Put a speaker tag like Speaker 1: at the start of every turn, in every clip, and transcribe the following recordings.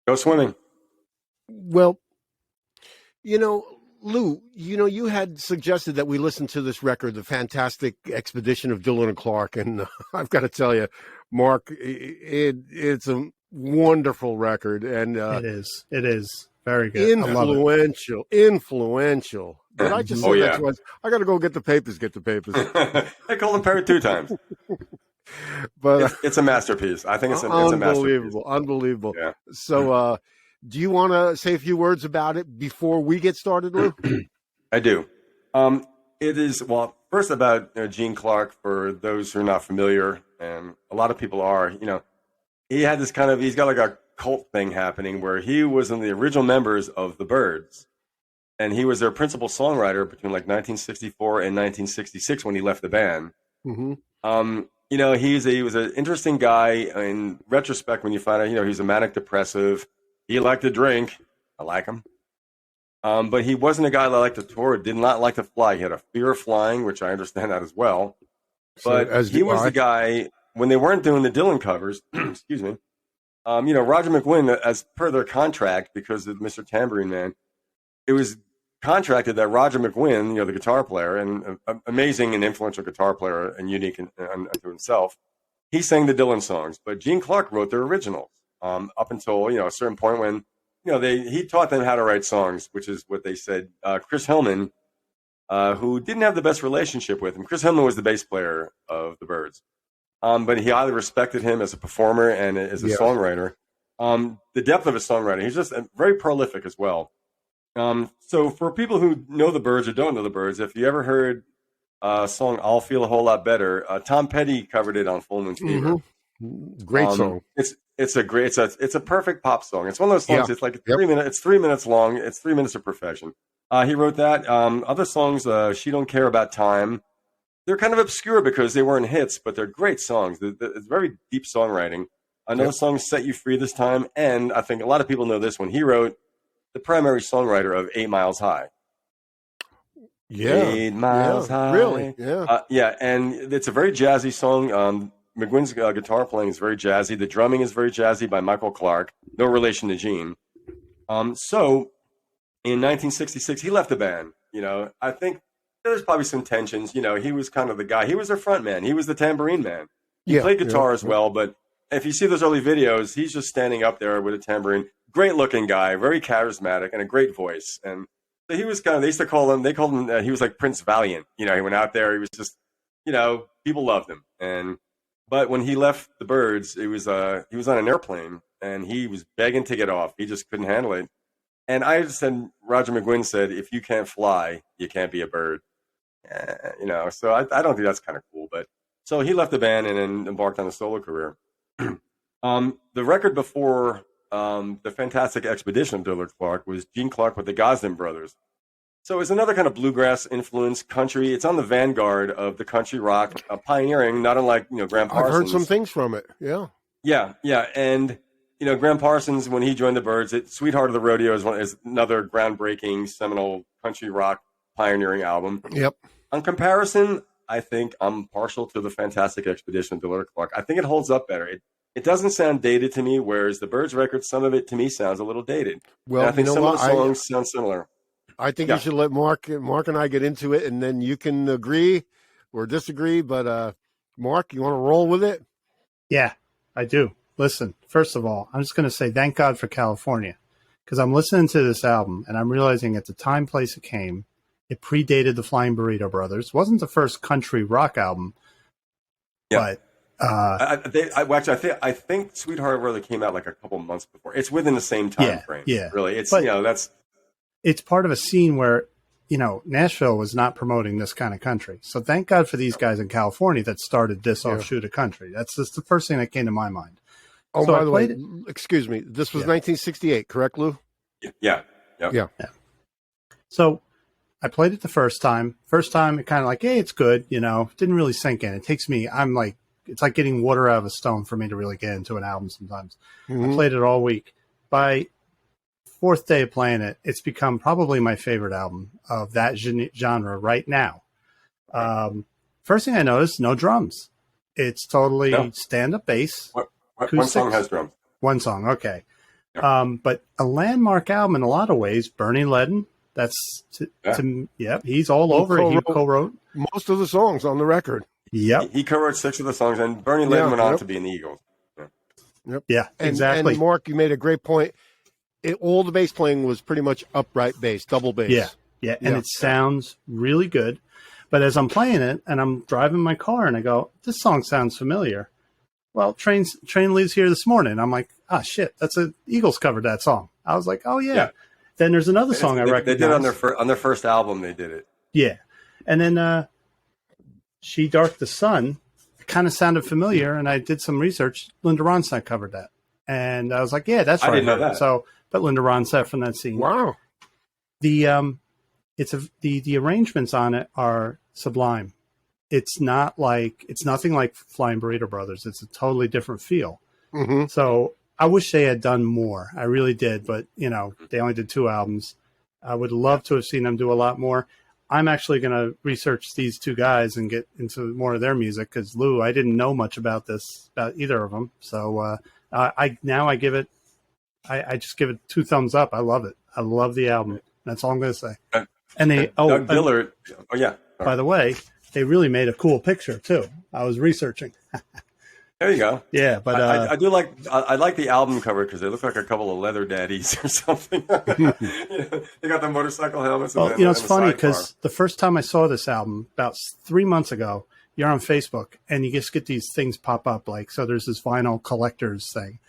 Speaker 1: Go swimming.
Speaker 2: Well, Lou, you had suggested that we listen to this record, The Fantastic Expedition of Dillard and Clark, and I've got to tell you, Mark, it's a wonderful record, and
Speaker 3: It is very good.
Speaker 2: Influential. Did I just say that twice? I got to go get the papers.
Speaker 1: I called him Parrot 2 times. But it's a masterpiece. I think it's a masterpiece.
Speaker 2: Unbelievable.
Speaker 1: Yeah.
Speaker 2: So, do you want to say a few words about it before we get started, Lou?
Speaker 1: I do. It is, first about Gene Clark, for those who are not familiar, and a lot of people are, he had this he's got like a cult thing happening where he was one of the original members of the Byrds, and he was their principal songwriter between like 1964 and 1966 when he left the band. Mm-hmm. He was an interesting guy in retrospect when you find out, he's a manic depressive. He liked to drink. I like him. But he wasn't a guy that liked to tour, did not like to fly. He had a fear of flying, which I understand that as well. But he was the guy, when they weren't doing the Dylan covers, excuse me, Roger McGuinn, as per their contract, because of Mr. Tambourine Man, it was contracted that Roger McGuinn, the guitar player, and amazing and influential guitar player and unique unto himself, he sang the Dylan songs. But Gene Clark wrote their originals up until, a certain point when, he taught them how to write songs, which is what they said. Chris Hillman, who didn't have the best relationship with him. Chris Hillman was the bass player of the Byrds. But he highly respected him as a performer and as a songwriter. The depth of his songwriting, he's just very prolific as well. So for people who know the Byrds or don't know the Byrds, if you ever heard a song "I'll Feel a Whole Lot Better," Tom Petty covered it on Full Moon Fever.
Speaker 2: Mm-hmm. Great song.
Speaker 1: It's a perfect pop song. It's one of those songs. It's like 3 minutes. It's 3 minutes long. It's 3 minutes of perfection. He wrote that. Other songs, "She Don't Care About Time," they're kind of obscure because they weren't hits, but they're great songs. It's very deep songwriting. Another song, "Set You Free This Time," and I think a lot of people know this one. He wrote the primary songwriter of 8 Miles High.
Speaker 2: Yeah.
Speaker 1: 8 Miles High.
Speaker 2: Really? Yeah.
Speaker 1: And it's a very jazzy song. McGuinn's guitar playing is very jazzy. The drumming is very jazzy by Michael Clark. No relation to Gene. So in 1966, he left the band. I think there's probably some tensions. He was kind of the guy. He was their front man. He was the tambourine man. He played guitar as well, but if you see those early videos, he's just standing up there with a tambourine. Great looking guy, very charismatic, and a great voice. And so he was they used to call him, he was like Prince Valiant. He went out there, he was just, people loved him. But when he left the Byrds, he was on an airplane and he was begging to get off. He just couldn't handle it. And Roger McGuinn said, "If you can't fly, you can't be a bird." So I don't think that's kind of cool. But so he left the band and then embarked on a solo career. The record before the Fantastic Expedition of Dillard Clark was Gene Clark with the Gosden Brothers. So it's another kind of bluegrass influence country. It's on the vanguard of the country rock, pioneering, not unlike Graham Parsons.
Speaker 2: I've heard some things from it. Yeah.
Speaker 1: Yeah. And Graham Parsons, when he joined the Byrds, "Sweetheart of the Rodeo" is another groundbreaking, seminal country rock pioneering album.
Speaker 2: Yep.
Speaker 1: On comparison, I think I'm partial to the Fantastic Expedition of Dillard Clark. I think it holds up better. It doesn't sound dated to me, whereas the Byrds record, some of it to me sounds a little dated.
Speaker 2: Well,
Speaker 1: and I think some of the songs sound similar.
Speaker 2: I think you should let Mark and I get into it, and then you can agree or disagree. But Mark, you want to roll with it?
Speaker 3: Yeah, I do. Listen, first of all, I'm just going to say thank God for California, because I'm listening to this album and I'm realizing at the time, place it came, it predated the Flying Burrito Brothers. It wasn't the first country rock album, but
Speaker 1: I think "Sweetheart Brother" came out like a couple months before. It's within the same time frame. Yeah, really. It's
Speaker 3: it's part of a scene where Nashville was not promoting this kind of country. So thank God for these guys in California that started this offshoot of country. That's just the first thing that came to my mind.
Speaker 2: Oh, so by the way, excuse me. This was 1968, correct, Lou?
Speaker 1: Yeah.
Speaker 3: So I played it the first time. First time, it kind of like, hey, it's good. Didn't really sink in. It takes me. It's like getting water out of a stone for me to really get into an album sometimes. Mm-hmm. I played it all week. By fourth day of playing it, it's become probably my favorite album of that genre right now. First thing I noticed, no drums. It's totally stand-up bass.
Speaker 1: One song has drums.
Speaker 3: One song, okay. But a landmark album in a lot of ways. Bernie Ledden. That's he's all over it. He co-wrote
Speaker 2: most of the songs on the record.
Speaker 3: Yep.
Speaker 1: He co-wrote 6 of the songs, and Bernie Ledden went on to be in the Eagles.
Speaker 3: Yeah, exactly.
Speaker 2: And Mark, you made a great point. All the bass playing was pretty much upright bass, double bass.
Speaker 3: Yeah, and it sounds really good. But as I'm playing it, and I'm driving my car, and I go, this song sounds familiar. Well, Train Leaves Here This Morning. I'm like, shit, that's Eagles covered that song. I was like, oh, yeah. Then there's another song I recognize.
Speaker 1: They did it on their first album, they did it.
Speaker 3: Yeah. And then She Dark the Sun kind of sounded familiar, and I did some research. Linda Ronstadt covered that. And I was like, yeah, that's right.
Speaker 1: I didn't know that.
Speaker 3: So, but Linda Ronstadt from that scene.
Speaker 2: Wow.
Speaker 3: The arrangements on it are sublime. It's nothing like Flying Burrito Brothers. It's a totally different feel.
Speaker 2: Mm-hmm.
Speaker 3: So I wish they had done more. I really did, but they only did 2 albums. I would love to have seen them do a lot more. I'm actually going to research these 2 guys and get into more of their music because Lou, I didn't know much about either of them. So I give it 2 thumbs up. I love it. I love the album. That's all I'm going to say. And
Speaker 1: Doug Dillard. Oh yeah.
Speaker 3: By the way, they really made a cool picture too. I was researching.
Speaker 1: There you go.
Speaker 3: Yeah, but
Speaker 1: I do like the album cover because they look like a couple of leather daddies or something. They got the motorcycle helmets.
Speaker 3: Well, it's funny because the first time I saw this album about 3 months ago, you're on Facebook and you just get these things pop up. So there's this vinyl collectors thing,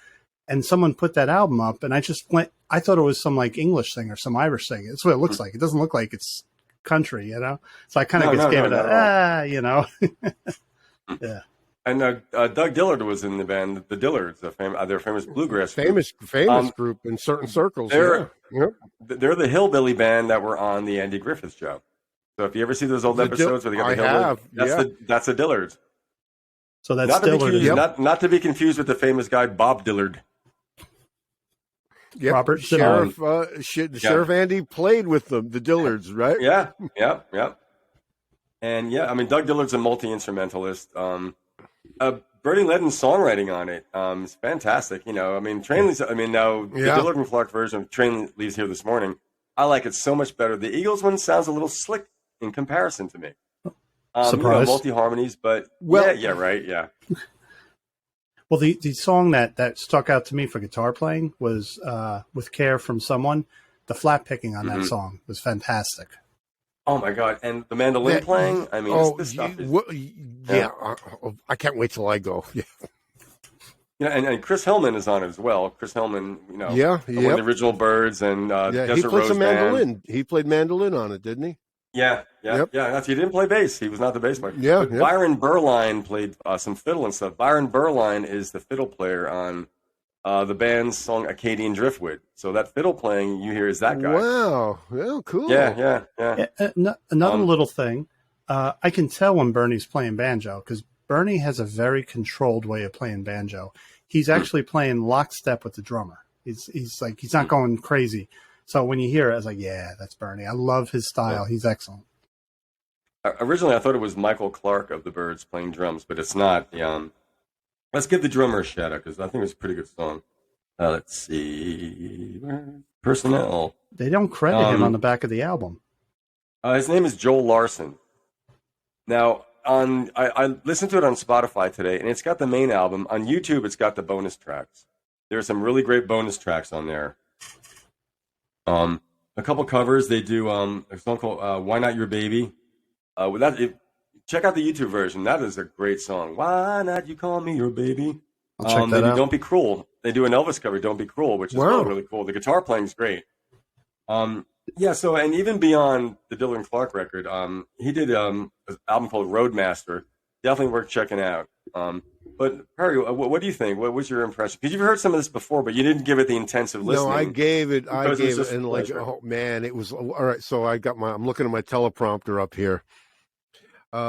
Speaker 3: and someone put that album up, and I just went. I thought it was some English thing or some Irish thing. That's what it looks like. It doesn't look like it's country, So I kind of gave it yeah.
Speaker 1: And Doug Dillard was in the band, the Dillards, their famous bluegrass
Speaker 2: famous group in certain circles.
Speaker 1: They're the hillbilly band that were on the Andy Griffith Show. So if you ever see those old episodes where they got the hillbilly, that's the Dillards.
Speaker 3: So that's Dillard.
Speaker 1: Not to be confused with the famous guy Bob Dillard.
Speaker 2: Yep.
Speaker 3: Robert
Speaker 2: Sheriff Andy played with them, the Dillards, right?
Speaker 1: Yeah. And Doug Dillard's a multi-instrumentalist. Bernie Ledden's songwriting on it is fantastic. The Dillard and Clark version of Train Leaves Here This Morning, I like it so much better. The Eagles one sounds a little slick in comparison to me.
Speaker 3: Surprise.
Speaker 1: Multi-harmonies, but right, yeah.
Speaker 3: Well, the song that stuck out to me for guitar playing was With Care from Someone. The flat picking on that song was fantastic.
Speaker 1: Oh, my God. And the mandolin playing? This stuff is...
Speaker 2: I can't wait till I go. Yeah.
Speaker 1: And Chris Hillman is on it as well. Chris Hillman, one of the original Birds and Desert
Speaker 2: he played
Speaker 1: Rose
Speaker 2: some mandolin.
Speaker 1: Band.
Speaker 2: He played mandolin on it, didn't he?
Speaker 1: Yeah. He didn't play bass. He was not the bass player.
Speaker 2: Yeah.
Speaker 1: Byron Berline played some fiddle and stuff. Byron Berline is the fiddle player on the band's song Acadian Driftwood. So that fiddle playing you hear is that guy.
Speaker 2: Wow. Well, cool.
Speaker 1: Yeah.
Speaker 3: Another little thing. I can tell when Bernie's playing banjo because Bernie has a very controlled way of playing banjo. He's actually playing lockstep with the drummer. He's not going crazy. So when you hear it, I was like, yeah, that's Bernie. I love his style. He's excellent.
Speaker 1: Originally, I thought it was Michael Clark of the Byrds playing drums, but it's not. Let's give the drummer a shout out because I think it was a pretty good song. Let's see. Personnel.
Speaker 3: They don't credit him on the back of the album.
Speaker 1: His name is Joel Larson. Now, I listened to it on Spotify today, and it's got the main album. On YouTube, it's got the bonus tracks. There are some really great bonus tracks on there. A couple covers. They do a song called "Why Not Your Baby." Check out the YouTube version. That is a great song. Why not you call me your baby?
Speaker 3: I'll check that out.
Speaker 1: Don't Be Cruel. They do an Elvis cover, "Don't Be Cruel," which is really cool. The guitar playing is great. So and even beyond the Dillard and Clark record, he did an album called Roadmaster. Definitely worth checking out. But Perry, what do you think? What was your impression? Because you've heard some of this before, but you didn't give it the intensive listening.
Speaker 2: No, I gave it, and oh man, it was all right. So I'm looking at my teleprompter up here.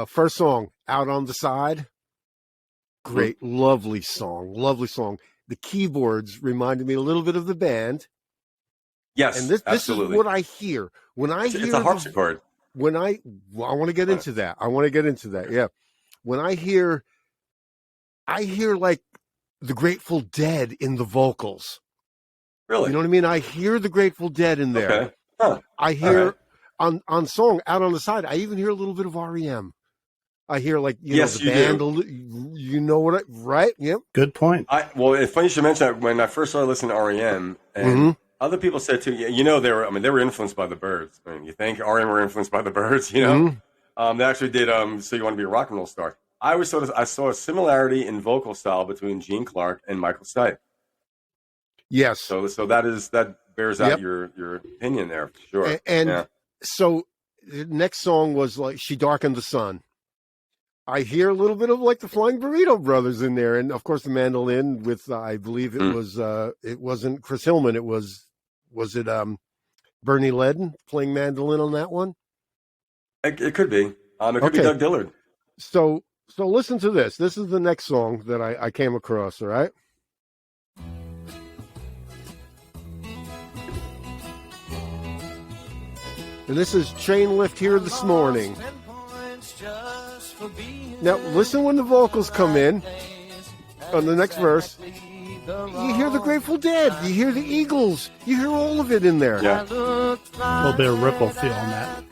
Speaker 2: First song, "Out on the Side." Great, lovely song. The keyboards reminded me a little bit of the band.
Speaker 1: Yes,
Speaker 2: and this is what I hear when I hear
Speaker 1: it's a harpsichord.
Speaker 2: I want to get into that. Yeah, when I hear like the Grateful Dead in the vocals.
Speaker 1: Really?
Speaker 2: You know what I mean? I hear the Grateful Dead in there.
Speaker 1: Okay. Huh.
Speaker 2: I hear
Speaker 1: All
Speaker 2: on song out on the side. I even hear a little bit of REM. I hear like
Speaker 1: Yes,
Speaker 2: the
Speaker 1: you
Speaker 2: band.
Speaker 1: do.
Speaker 2: You know what? Right? Yep.
Speaker 3: Good point.
Speaker 1: Well, it's funny you should mention that. When I first started listening to REM, and
Speaker 2: Mm-hmm.
Speaker 1: other people said too, they were influenced by the Byrds. I mean, you think REM were influenced by the Byrds? You know,
Speaker 2: Mm-hmm.
Speaker 1: they actually did. So You Want to Be a Rock and Roll Star. I saw a similarity in vocal style between Gene Clark and Michael Stipe.
Speaker 2: Yes.
Speaker 1: So that bears out your opinion there for sure.
Speaker 2: And so the next song was like She Darkened the Sun. I hear a little bit of like the Flying Burrito Brothers in there, and of course the mandolin with I believe it was it wasn't Chris Hillman. It was it Bernie Ledden playing mandolin on that one?
Speaker 1: It could be. It could be Doug Dillard.
Speaker 2: So listen to this. This is the next song that I came across. All right. And this is Chain Lift Here This Morning. Now, listen when the vocals come in on the next verse. You hear the Grateful Dead. You hear the Eagles. You hear all of it in there.
Speaker 1: Yeah.
Speaker 3: A little bit of ripple feel on that.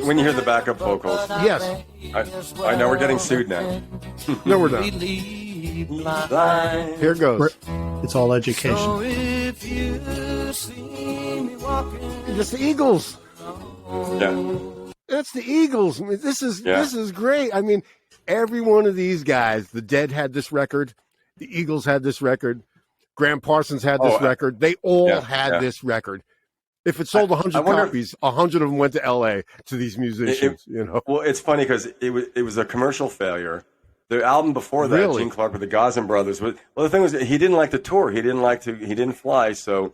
Speaker 1: When you hear the backup vocals.
Speaker 2: Yes.
Speaker 1: I know we're getting sued now.
Speaker 2: No, we're not. Here it goes.
Speaker 3: It's all education.
Speaker 2: It's the Eagles.
Speaker 1: Yeah.
Speaker 2: That's the Eagles. I mean, this is great. I mean, every one of these guys, the Dead had this record, the Eagles had this record, Graham Parsons had this record. They all had this record. If it sold 100 copies, 100 of them went to L.A. to these musicians.
Speaker 1: Well, it's funny because it was a commercial failure. The album before that, Gene Clark with the Gazan Brothers. The thing was, he didn't like to tour. He didn't fly. So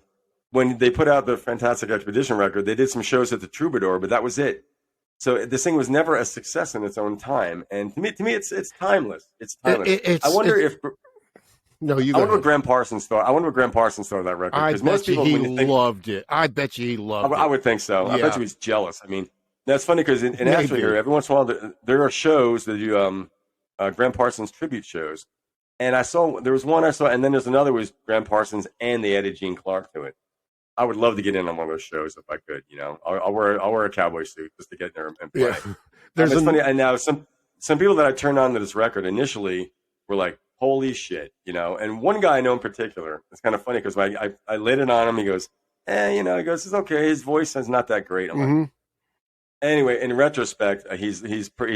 Speaker 1: when they put out the Fantastic Expedition record, they did some shows at the Troubadour, but that was it. So this thing was never a success in its own time, and to me, it's timeless. It's timeless. I wonder what Graham Parsons thought. I wonder what Graham Parsons thought of that record.
Speaker 2: I bet you he loved it. I bet you he loved it.
Speaker 1: I would think so.
Speaker 2: Yeah.
Speaker 1: I bet you he's jealous. I mean, that's funny because in Asheville here, every once in a while there are shows that do Graham Parsons tribute shows, and there was one I saw, and then there's another was Graham Parsons, and they added Gene Clark to it. I would love to get in on one of those shows if I could. I'll wear a cowboy suit just to get there and play. Yeah. It's funny. And now some people that I turned on to this record initially were like, "Holy shit!" And one guy I know in particular. It's kind of funny because I laid it on him. He goes, he goes, "It's okay. His voice is not that great." I'm like, anyway, in retrospect, he's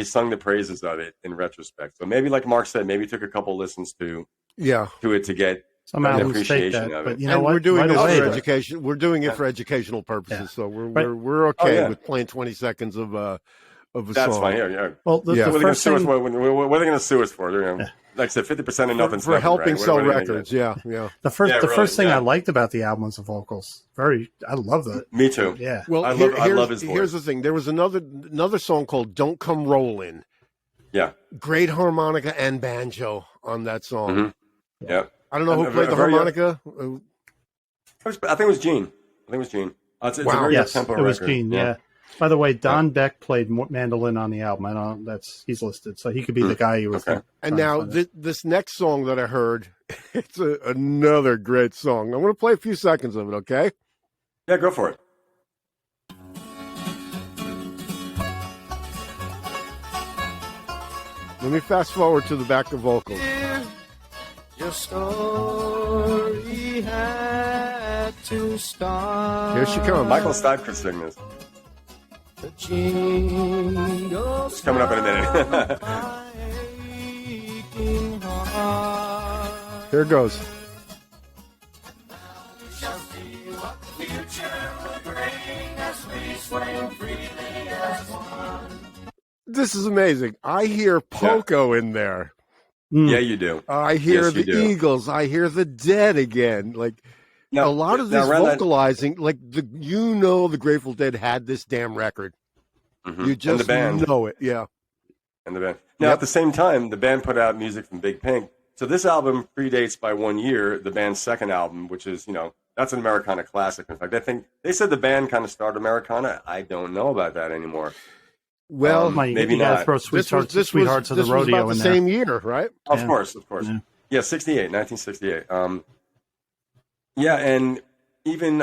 Speaker 1: sung the praises of it in retrospect. So maybe, like Mark said, maybe he took a couple listens to it to get.
Speaker 3: Some albums take that, but you know what?
Speaker 2: We're doing this for education. We're doing it for educational purposes, so we're okay with playing 20 seconds of a song.
Speaker 1: That's fine. Yeah.
Speaker 3: Well, the first thing,
Speaker 1: what are they going to sue us for? Like I said, 50% of nothing
Speaker 2: for helping sell records. Yeah.
Speaker 3: The first thing I liked about the album was the vocals. I love that.
Speaker 1: Me too.
Speaker 3: Yeah.
Speaker 2: Well,
Speaker 1: I love his voice.
Speaker 2: Here's the thing. There was another song called "Don't Come Rollin'."
Speaker 1: Yeah.
Speaker 2: Great harmonica and banjo on that song.
Speaker 1: Mm-hmm. Yeah.
Speaker 2: I don't know who played the harmonica.
Speaker 1: I think it was Gene. It's a very tempo record.
Speaker 3: It was Gene. Yeah. By the way, Don Beck played mandolin on the album. I know he's listed, so he could be the guy you were thinking.
Speaker 2: And now this next song that I heard, it's another great song. I'm going to play a few seconds of it. Okay?
Speaker 1: Yeah, go for it.
Speaker 2: Let me fast forward to the back of vocals.
Speaker 4: Your story had to start.
Speaker 2: Here she comes.
Speaker 1: Michael Stipe could sing this. It's coming up in a minute.
Speaker 2: Here it goes. This is amazing. I hear Poco in there.
Speaker 1: Yeah, you do.
Speaker 2: I hear the Eagles. I hear the Dead again. Like a lot of this vocalizing, the Grateful Dead had this damn record.
Speaker 1: Mm-hmm.
Speaker 2: You just know it. Yeah.
Speaker 1: And the band. Now, at the same time, the band put out music from Big Pink. So this album predates by 1 year the band's second album, which is, that's an Americana classic. In fact, I think they said the band kind of started Americana. I don't know about that anymore.
Speaker 2: Well,
Speaker 3: maybe not. Throw Sweethearts of the Rodeo
Speaker 2: in there. Same year, right?
Speaker 1: Of course. Yeah, 1968. And even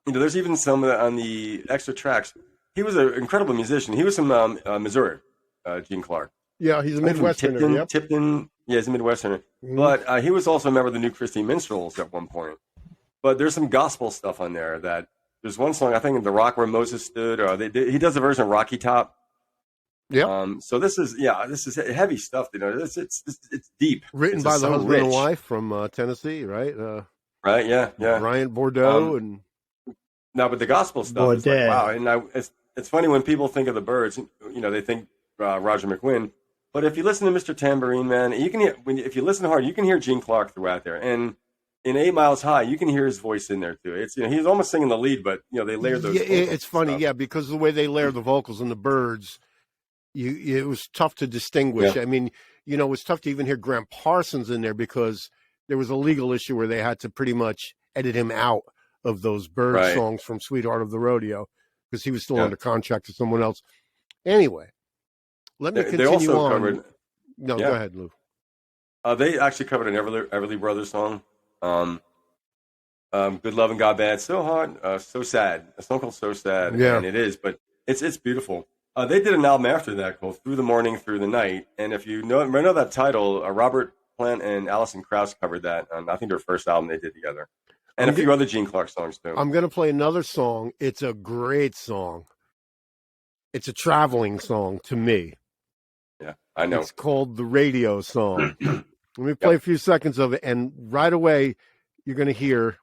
Speaker 1: there's even some on the extra tracks. He was an incredible musician. He was from Missouri, Gene Clark.
Speaker 2: Yeah, he's a
Speaker 1: I think from
Speaker 2: Midwesterner. Yep.
Speaker 1: Tipton. Yeah, he's a Midwesterner.
Speaker 2: Mhm.
Speaker 1: But he was also a member of the New Christie Minstrels at one point. But there's some gospel stuff on there. That there's one song I think, "The Rock Where Moses Stood." Or he does a version of "Rocky Top."
Speaker 2: Yeah.
Speaker 1: So this is heavy stuff. It's deep.
Speaker 2: Written by the husband and wife from Tennessee, right?
Speaker 1: Right. Yeah. Yeah.
Speaker 2: Bryant Bordeaux and.
Speaker 1: No, but the gospel stuff is like, wow. And it's funny when people think of the Byrds, they think Roger McGuinn. But if you listen to Mr. Tambourine Man, you can hear, if you listen hard, you can hear Gene Clark throughout there. And in 8 Miles High, you can hear his voice in there too. It's he's almost singing the lead, but they layer those.
Speaker 2: Yeah, it's funny, because of the way they layer the vocals in the Byrds, it was tough to distinguish.
Speaker 1: Yeah.
Speaker 2: I mean, it was tough to even hear Graham Parsons in there because there was a legal issue where they had to pretty much edit him out of those Byrd songs from Sweetheart of the Rodeo because he was still under contract to someone else. Anyway, let me continue
Speaker 1: they also
Speaker 2: on.
Speaker 1: Covered,
Speaker 2: go ahead, Lou.
Speaker 1: They actually covered an Everly Brothers song. Good Love and God Bad. So hard, so sad. A song called So Sad.
Speaker 2: Yeah.
Speaker 1: And it is, but it's beautiful. They did an album after that called Through the Morning, Through the Night. And if you know that title, Robert Plant and Alison Krauss covered that on, I think, their first album they did together. And a few other Gene Clark songs, too.
Speaker 2: I'm going to play another song. It's a great song. It's a traveling song to me.
Speaker 1: Yeah, I know.
Speaker 2: It's called The Radio Song. Let me play a few seconds of it, and right away, you're going to hear...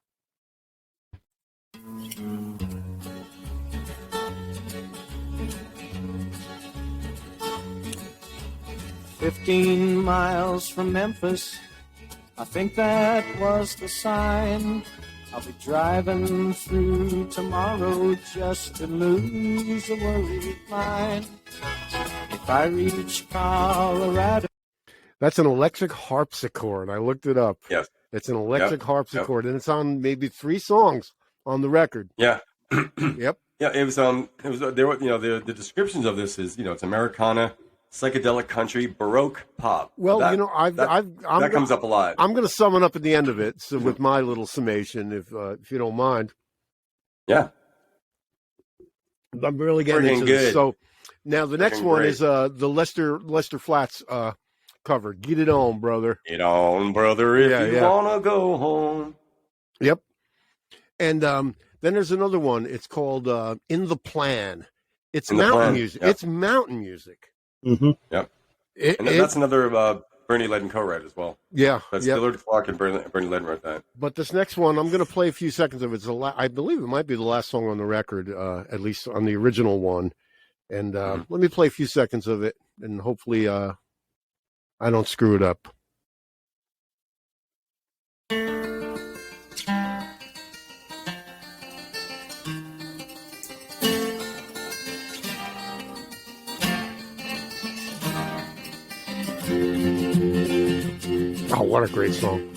Speaker 4: 15 miles from Memphis, I think that was the sign. I'll be driving through tomorrow just to lose a worried mind. If I reach Colorado.
Speaker 2: That's an electric harpsichord. I looked it up.
Speaker 1: Yes.
Speaker 2: It's an electric harpsichord, and it's on maybe 3 songs on the record.
Speaker 1: Yeah.
Speaker 2: Yep.
Speaker 1: Yeah, it was there were the descriptions of this is it's Americana, psychedelic country, Baroque pop.
Speaker 2: Well,
Speaker 1: that comes up a lot.
Speaker 2: I'm going to sum it up at the end of it, so with my little summation, if you don't mind.
Speaker 1: Yeah,
Speaker 2: I'm really getting into this. So now the next one is the Lester Flats cover. Get it on, brother.
Speaker 1: Get on, brother, if you wanna go home.
Speaker 2: Yep. And then there's another one. It's called In the Plan. It's mountain music. Yep. It's mountain music.
Speaker 3: Mm-hmm.
Speaker 1: Yep. That's another Bernie Ledden co-write as well.
Speaker 2: Yeah.
Speaker 1: That's Dillard Clark and Bernie Ledden wrote that.
Speaker 2: But this next one, I'm going to play a few seconds of it. I believe it might be the last song on the record, at least on the original one. And let me play a few seconds of it, and hopefully I don't screw it up. Oh, what a great song.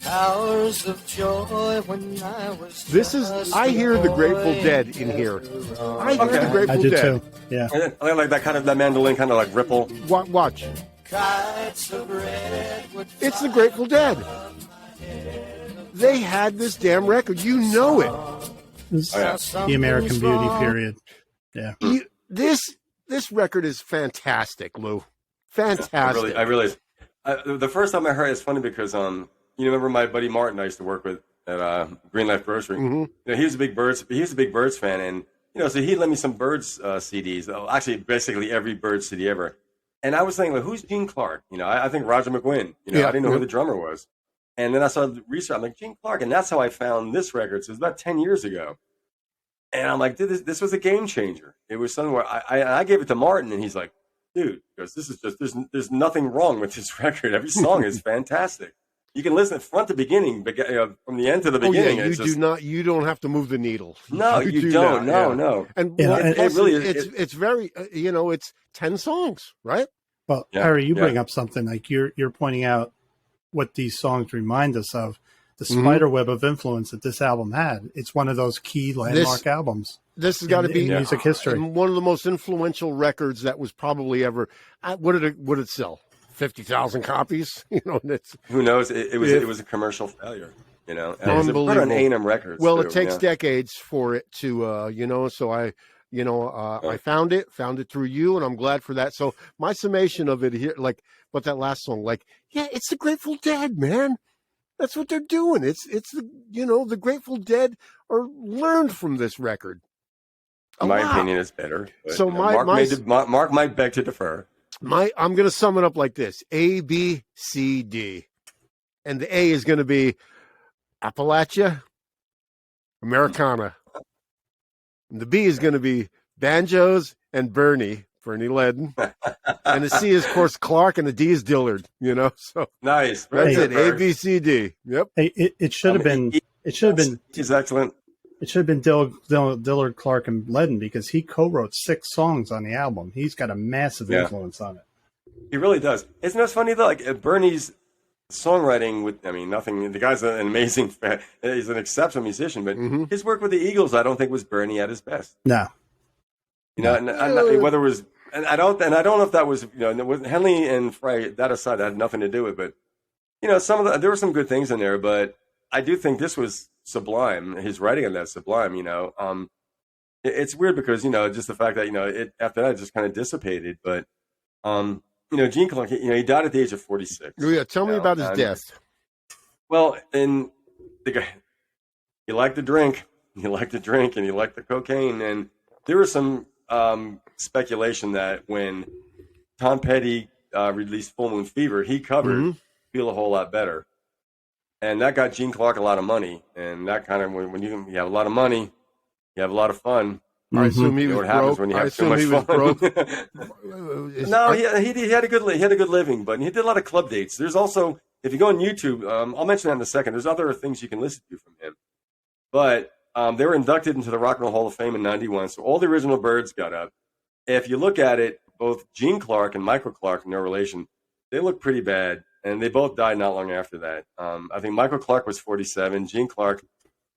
Speaker 4: Hours of joy when I was
Speaker 2: I hear the Grateful Dead in here. I hear the Grateful Dead.
Speaker 3: I do too. Yeah.
Speaker 1: I like that mandolin kind of like ripple.
Speaker 2: Watch.
Speaker 4: Kites of redwood.
Speaker 2: It's the Grateful Dead. They had this damn record. You know it.
Speaker 3: The American Beauty period. Yeah.
Speaker 2: This record is fantastic, Lou. Fantastic.
Speaker 1: I really. The first time I heard it's funny because you remember my buddy Martin I used to work with at Green Life Grocery.
Speaker 2: Mm-hmm.
Speaker 1: He was a big Birds fan, and so he lent me some Birds CDs. Actually, basically every Birds CD ever. And I was thinking, like, who's Gene Clark? I think Roger McGuinn. I didn't know who the drummer was. And then I started research. I'm like, Gene Clark, and that's how I found this record. So it was about 10 years ago. And I'm like, dude, this was a game changer. It was something where I gave it to Martin, and he's like, dude, this is just there's nothing wrong with this record. Every song is fantastic. You can listen front to beginning, from the end to the beginning.
Speaker 2: You don't have to move the needle.
Speaker 1: No, you don't. No.
Speaker 2: And
Speaker 1: it really
Speaker 2: it's very it's 10 songs, right?
Speaker 3: Well, Harry, you bring up something like you're pointing out what these songs remind us of. The spiderweb of influence that this album had. It's one of those key landmark albums.
Speaker 2: This has got to be
Speaker 3: music history.
Speaker 2: One of the most influential records that was probably ever. What did it sell? 50,000 copies.
Speaker 1: Who knows? It was a commercial failure. you know. And it was put on
Speaker 2: Unbelievable.
Speaker 1: A&M Records.
Speaker 2: Well,
Speaker 1: too,
Speaker 2: it takes
Speaker 1: yeah.
Speaker 2: decades for it to, so I found it through you, and I'm glad for that. So my summation of it here, like, but that last song, like, yeah, it's the Grateful Dead, man. That's what they're doing. It's the Grateful Dead are learned from this record.
Speaker 1: In my opinion, it's better. But,
Speaker 2: So
Speaker 1: Mark might beg to defer.
Speaker 2: I'm going to sum it up like this: A, B, C, D, and the A is going to be Appalachia, Americana. And the B is going to be banjos and Bernie Ledden. And the C is, of course, Clark, and the D is Dillard, so
Speaker 1: Nice.
Speaker 2: That's it. A, B, C, D. Yep.
Speaker 3: Hey, it should have been. It should have been.
Speaker 1: He's excellent.
Speaker 3: It should have been Dillard, Clark, and Ledden, because he co-wrote 6 songs on the album. He's got a massive influence on it.
Speaker 1: He really does. Isn't that funny though? Like Bernie's songwriting nothing. The guy's an amazing. He's an exceptional musician, but his work with the Eagles, I don't think was Bernie at his best.
Speaker 3: No.
Speaker 1: Whether it was, and I don't know if that was, Henley and Frey. That aside, that had nothing to do with it. But there were some good things in there, but I do think this was sublime. His writing on that sublime. It's weird because just the fact that it after that it just kind of dissipated. But Gene Clark, he died at the age of 46.
Speaker 2: Yeah, tell me about his death.
Speaker 1: Well, and the guy, he liked to drink, and he liked the cocaine, and there was some speculation that when Tom Petty released Full Moon Fever, he covered "Feel a Whole Lot Better," and that got Gene Clark a lot of money. And that kind of when you have a lot of money, you have a lot of fun.
Speaker 2: I assume he was
Speaker 1: what happens
Speaker 2: broke.
Speaker 1: when you have too much fun. No, he had a good living, but he did a lot of club dates. There's also, if you go on YouTube, I'll mention that in a second. There's other things you can listen to from him, but they were inducted into the Rock and Roll Hall of Fame in '91. So all the original Byrds got up. If you look at it, both Gene Clark and Michael Clark, no relation, they look pretty bad, and they both died not long after that. I think Michael Clark was 47. Gene Clark,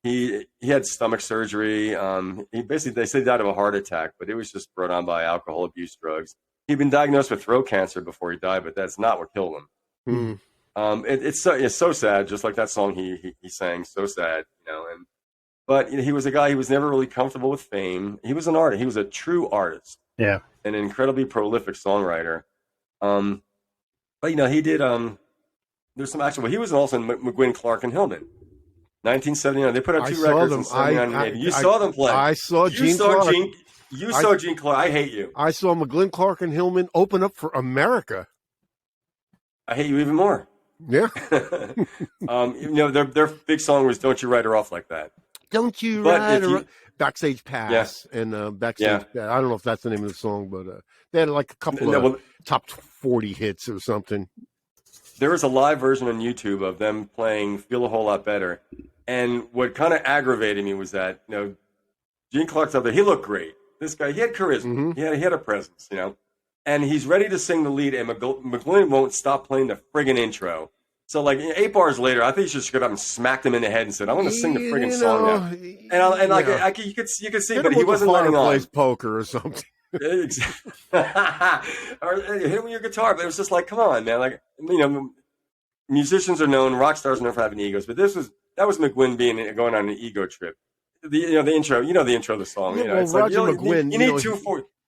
Speaker 1: he had stomach surgery. They say he died of a heart attack, but it was just brought on by alcohol abuse, drugs. He'd been diagnosed with throat cancer before he died, but that's not what killed him. It's so sad, just like that song he sang, so sad, But he was a guy. He was never really comfortable with fame. He was an artist. He was a true artist.
Speaker 3: Yeah,
Speaker 1: an incredibly prolific songwriter. But he did. There's some actual. He was also in McGuinn, Clark, and Hillman. 1979. They put out 2 records in 79 and 80. You saw them play.
Speaker 2: I saw Gene Clark.
Speaker 1: You saw Gene Clark. I hate you.
Speaker 2: I saw McGuinn, Clark, and Hillman open up for America.
Speaker 1: I hate you even more.
Speaker 2: Yeah.
Speaker 1: Their big song was "Don't You Write Her Off Like That."
Speaker 2: Don't you write her Backstage Pass and Backstage.
Speaker 1: Yeah.
Speaker 2: I don't know if that's the name of the song, but they had like a couple of top 40 hits or something.
Speaker 1: There is a live version on YouTube of them playing "Feel a Whole Lot Better," and what kind of aggravated me was that Gene Clark's up there. He looked great. This guy, he had charisma. He had a presence, and he's ready to sing the lead, and McGuinn won't stop playing the friggin' intro. So, like 8 bars later, I think he just got up and smacked him in the head and said, "I'm going to sing the friggin' song now." And you could see, but he wasn't letting on.
Speaker 2: Plays poker or something.
Speaker 1: Or hit him with your guitar, but it was just like, come on, man! Like musicians are known, rock stars are known for having egos, but that was McGuinn going on an ego trip. The intro, the intro of the song. It's
Speaker 2: Roger
Speaker 1: like,
Speaker 2: McGuinn.
Speaker 1: You need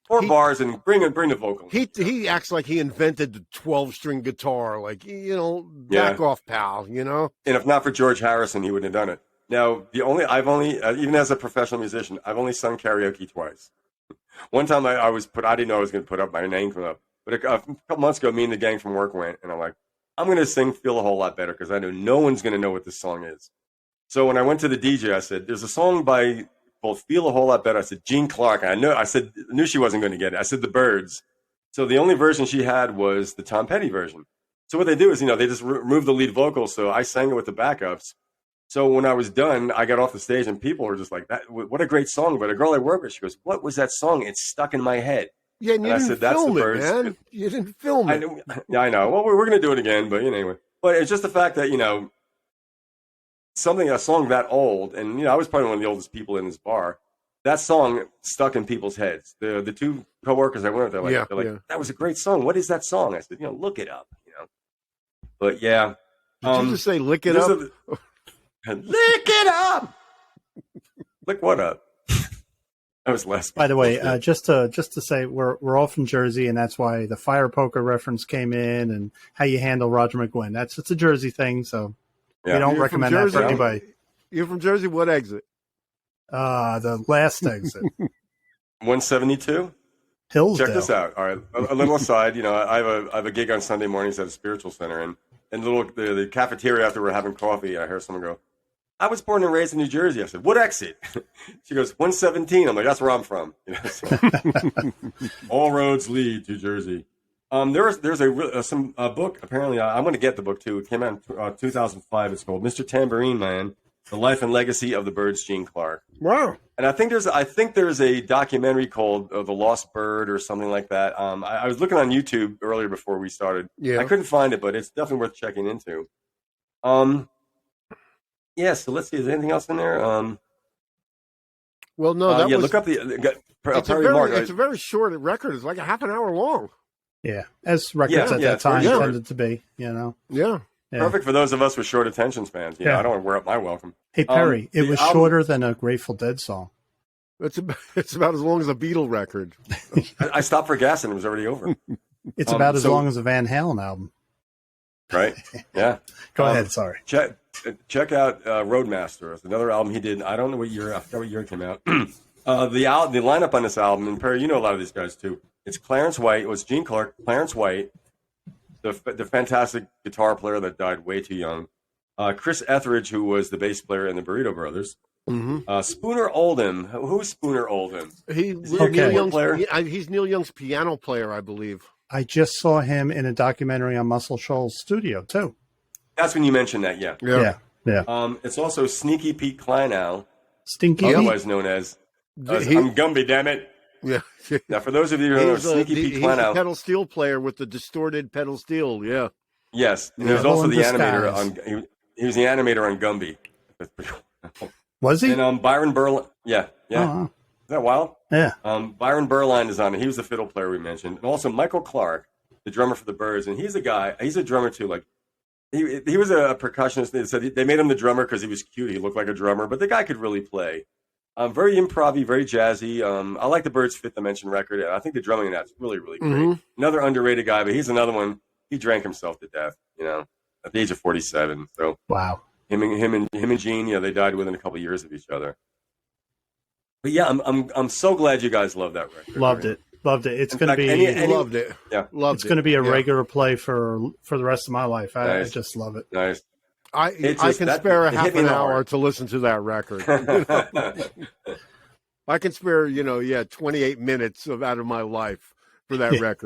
Speaker 1: four bars and bring the vocal.
Speaker 2: He acts like he invented the 12-string guitar. Like back off, pal. And
Speaker 1: if not for George Harrison, he wouldn't have done it. Now I've only even as a professional musician, I've only sung karaoke twice. One time I didn't know I was going to put up my name come up, but a couple months ago, me and the gang from work went, and I'm like, I'm going to sing "Feel a Whole Lot Better" because I know no one's going to know what this song is. So when I went to the DJ, I said, "There's a song by both Feel a Whole Lot Better." I said, Gene Clark. And I knew she wasn't going to get it. I said, the Byrds. So the only version she had was the Tom Petty version. So what they do is, they just remove the lead vocal. So I sang it with the backups. So when I was done, I got off the stage and people were just like, "That, what a great song." But a girl I work with, she goes, "What was that song? It's stuck in my head."
Speaker 2: Yeah, and I said, "That's the Byrds." Man. You didn't film it.
Speaker 1: I know. Well, we're going to do it again, but anyway. But it's just the fact that, a song that old, and I was probably one of the oldest people in this bar. That song stuck in people's heads. The 2 coworkers I went with, they're like, "That was a great song. What is that song?" I said, "Look it up." But yeah.
Speaker 2: Did you just say "lick it up"?
Speaker 1: Lick it up. Lick what up? That was less.
Speaker 3: By the way, just to say, we're all from Jersey, and that's why the fire poker reference came in, and how you handle Roger McGuinn. It's a Jersey thing, so we don't recommend that for anybody.
Speaker 2: You're from Jersey. What exit?
Speaker 3: The last exit.
Speaker 1: 172.
Speaker 3: Hillsdale.
Speaker 1: Check this out. All right, a little aside. I have a gig on Sunday mornings at a spiritual center, and the cafeteria after we're having coffee, I hear someone go, "I was born and raised in New Jersey." I said, "What exit?" She goes, 117. I'm like, "That's where I'm from." So, all roads lead to Jersey. There's a book. Apparently, I'm going to get the book too. It came out in 2005. It's called Mr. Tambourine Man: The Life and Legacy of the Birds, Gene Clark.
Speaker 2: Wow.
Speaker 1: And I think there's a documentary called The Lost Bird or something like that. I was looking on YouTube earlier before we started.
Speaker 2: Yeah.
Speaker 1: I couldn't find it, but it's definitely worth checking into. Yeah. So let's see. Is there anything else in there?
Speaker 2: Well, no. That was,
Speaker 1: look up
Speaker 2: it's a very short record. It's like a half an hour long.
Speaker 3: Yeah, as records at that time tended to be.
Speaker 2: Yeah.
Speaker 1: Perfect for those of us with short attention spans. I don't want to wear up my welcome.
Speaker 3: Hey, Perry, it was shorter than a Grateful Dead song.
Speaker 2: It's about as long as a Beatle record.
Speaker 1: I stopped for gas and it was already over.
Speaker 3: It's about as long as a Van Halen album.
Speaker 1: Right? Yeah.
Speaker 3: Go ahead. Sorry.
Speaker 1: Check out Roadmaster. It's another album he did. I don't know what year. I forgot what year it came out. The lineup on this album, and Perry, you know a lot of these guys too. It's Clarence White. It was Gene Clark, Clarence White, the fantastic guitar player that died way too young. Chris Etheridge, who was the bass player in the Burrito Brothers.
Speaker 2: Mm-hmm.
Speaker 1: Spooner Oldham. Who's Spooner Oldham?
Speaker 2: He's Neil Young's piano player, I believe.
Speaker 3: I just saw him in a documentary on Muscle Shoals Studio too.
Speaker 1: That's when you mentioned that. Yeah. It's also Sneaky Pete Kleinow, otherwise known as I'm Gumby. Damn it.
Speaker 2: Yeah.
Speaker 1: Now, for those of you who don't know, Sneaky Pete Kleinow,
Speaker 2: he's a pedal steel player with the distorted pedal steel. Yeah.
Speaker 1: Yes, and he was also the animator on. He was the animator on Gumby.
Speaker 3: Was he?
Speaker 1: And Byron Berline. Yeah. Oh, wow. Is that wild?
Speaker 3: Yeah.
Speaker 1: Byron Berline is on it. He was the fiddle player we mentioned, and also Michael Clark, the drummer for the Byrds, and he's a guy. He's a drummer too. Like he was a percussionist. They said they made him the drummer because he was cute. He looked like a drummer, but the guy could really play. Very improv-y, very jazzy. I like the Byrds' Fifth Dimension record, and I think the drumming in that's really, really great. Mm-hmm. Another underrated guy, but he's another one. He drank himself to death, at the age of 47. So
Speaker 3: wow,
Speaker 1: him and Gene, they died within a couple of years of each other. But yeah, I'm so glad you guys love that record.
Speaker 3: Loved it. It's going to be
Speaker 2: loved it.
Speaker 1: Yeah,
Speaker 3: it's going to be a regular play for the rest of my life. I just love it.
Speaker 1: Nice.
Speaker 2: I can spare a half an hour to listen to that record. I can spare 28 minutes out of my life for that record.